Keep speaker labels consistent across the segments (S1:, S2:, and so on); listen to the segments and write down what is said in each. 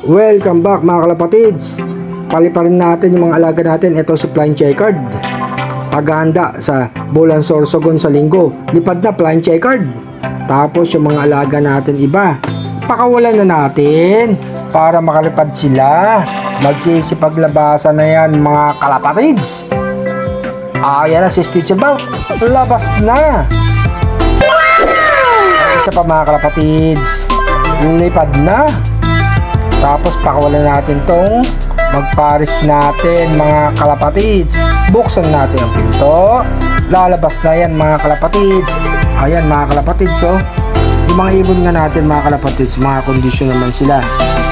S1: Welcome back mga kalapatids. Paliparin natin yung mga alaga natin. Ito si Flying Checkered. Paghahanda sa Bulan Sorsogon sa linggo. Lipad na Flying Checkered. Tapos yung mga alaga natin iba, pakawalan na natin para makalipad sila. Magsisipaglabasan na yan mga kalapatids. Ayan na si Stitcher Bow. Labas na. Isa pa mga kalapatids, lipad na. Tapos pakawalan natin tong magparis natin mga kalapatids. Buksan natin ang pinto. Lalabas na yan mga kalapatids. Ayan mga kalapatids, oh. Yung mga ibon nga natin mga kalapatids, mga kondisyon naman sila.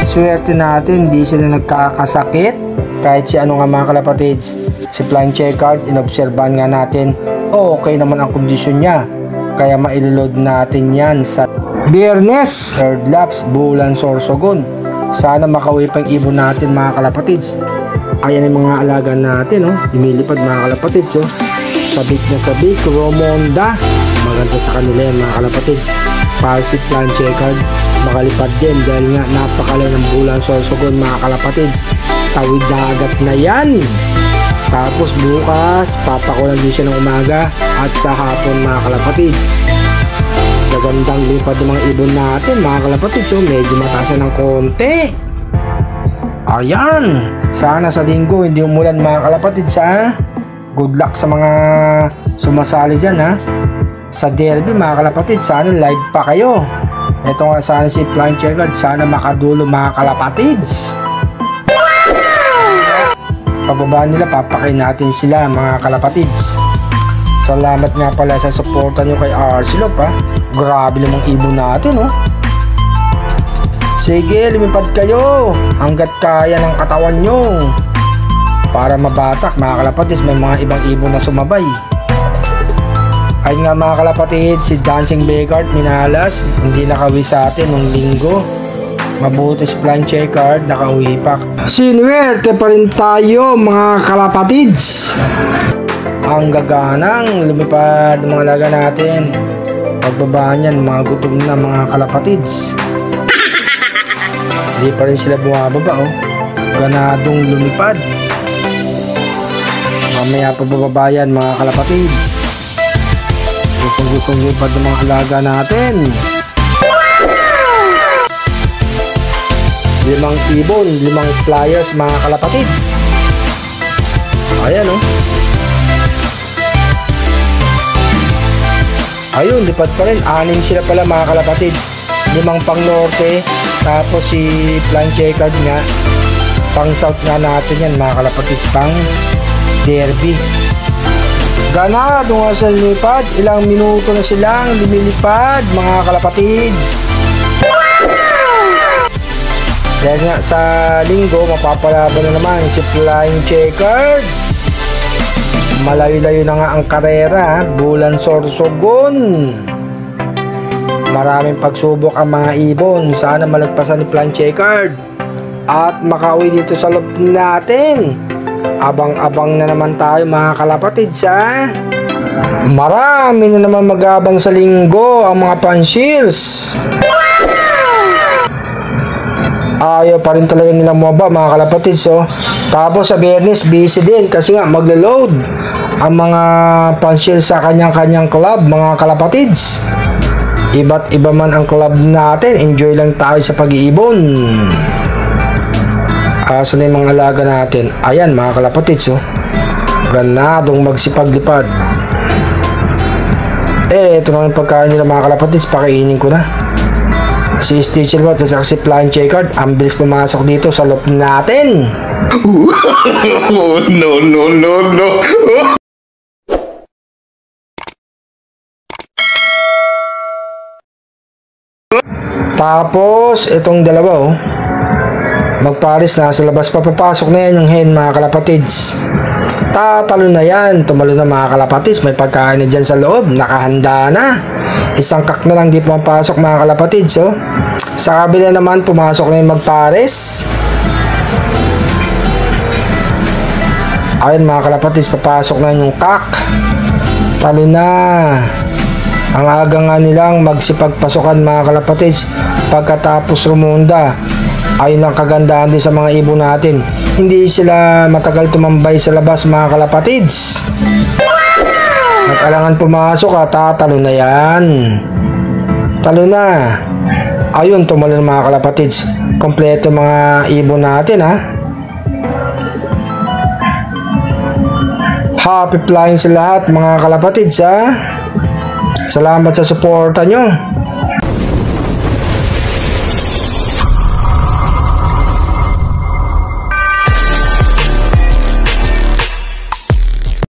S1: Swerte natin, di sila nagkakasakit. Kahit si ano nga mga kalapatids, si Flying Checkered, inobserbahan nga natin, okay naman ang kondisyon niya. Kaya mailoload natin yan sa Biyernes, third laps, Bulan Sorsogon. Sana makauwi pa yung ibon natin mga kalapatids. Ayan yung mga alaga natin, oh. Lumilipad mga kalapatids, oh. Sabik na sabik, Romonda. Maganda sa kanila yan mga kalapatids. Para si Flying Checkered makalipad din dahil nga napakalayo ng Bulan Sorsogon mga kalapatids. Tawid dagat na yan. Tapos bukas papakulan din siya ng umaga at sa hapon mga kalapatids. Magandang lipad ng mga ibon natin mga kalapatids, so medyo matasan ng konti. Ayan, sana sa linggo hindi umulan mga kalapatids, ha. Good luck sa mga sumasali dyan, ha. Sa derby mga kalapatids, sana live pa kayo. Ito nga sana si Flying Checkered, sana makadulo mga kalapatids. Pababa nila, papakain natin sila mga kalapatids. Salamat nga pala sa suporta nyo kay Arcelop, ha. Grabe namang ibon natin, oh. Sige, lumipad kayo hanggat kaya ng katawan nyo. Para mabatak mga kalapatids, may mga ibang ibon na sumabay. Ay nga mga kalapatids, si Dancing Beggar minalas, hindi nakauwi sa atin nung linggo. Mabuti si Flying Checkered, nakauwi pa. Sinuwerte pa rin tayo mga kalapatids. Ang gaganang lumipad ng mga alaga natin. Pagbaba niyan, mga gutom na mga kalapatids. Hindi pa rin sila bumababa, oh. Ganadong lumipad. Mamaya pa bababa yan mga kalapatids. Gustong lipad ng mga alaga natin. 5 ibon, 5 flyers mga kalapatids. Ayan, oh. Ayun, lipad pa rin. 6 sila pala mga kalapatids. 5 pang norte. Tapos si Flying Checkered nga, pang south nga natin yan mga kalapatids, pang derby. Ganado nga sa lipad. Ilang minuto na silang lumilipad mga kalapatids. Dahil nga sa linggo, mapapalaban na naman si Flying Checkered. Malayo-layo na nga ang karera, Bulan Sorsogon. Maraming pagsubok ang mga ibon. Sana malagpasan ni Flying Checkered at makauwi dito sa loob natin. Abang-abang na naman tayo mga kalapatids, ha. Marami na naman mag-abang sa linggo ang mga panshirs. Ayaw pa rin talaga nila mababa mga kalapatids, oh. Tapos sa Biyernes busy din kasi nga maglo-load ang mga panshir sa kanyang-kanyang club mga kalapatids. Iba't iba man ang club natin, enjoy lang tayo sa pag-iibon. Asa na yung mga alaga natin? Ayan mga kalapatids, oh. Ganadong magsipaglipad. Ito na yung pagkain nila mga kalapatids, pakainin ko na. Si Stitcher Bow at si Flying Checkered, ang bilis pumasok dito sa loob natin. No. Tapos itong dalawa, oh, magparis na sa labas. Papapasok na yan yung hen mga kalapatids. Tatalo na yan. Tumalo na mga kalapatids. May pagkain na dyan sa loob. Nakahanda na. Isang kak na lang di pumapasok mga kalapatids, oh. Sa kabila naman pumasok na yung magpares. Ayun mga kalapatids, papasok na yung kak. Talo na. Ang aga nga nilang magsipagpasokan mga kalapatids pagkatapos rumonda. Ayun ang kagandahan din sa mga ibon natin. Hindi sila matagal tumambay sa labas mga kalapatids. At alangan pumasok tatalo na yan. Talo na. Ayun, tumalo ng mga kalapatids. Kompleto mga ibon natin Happy flying sa lahat mga kalapatids Salamat sa suporta nyo.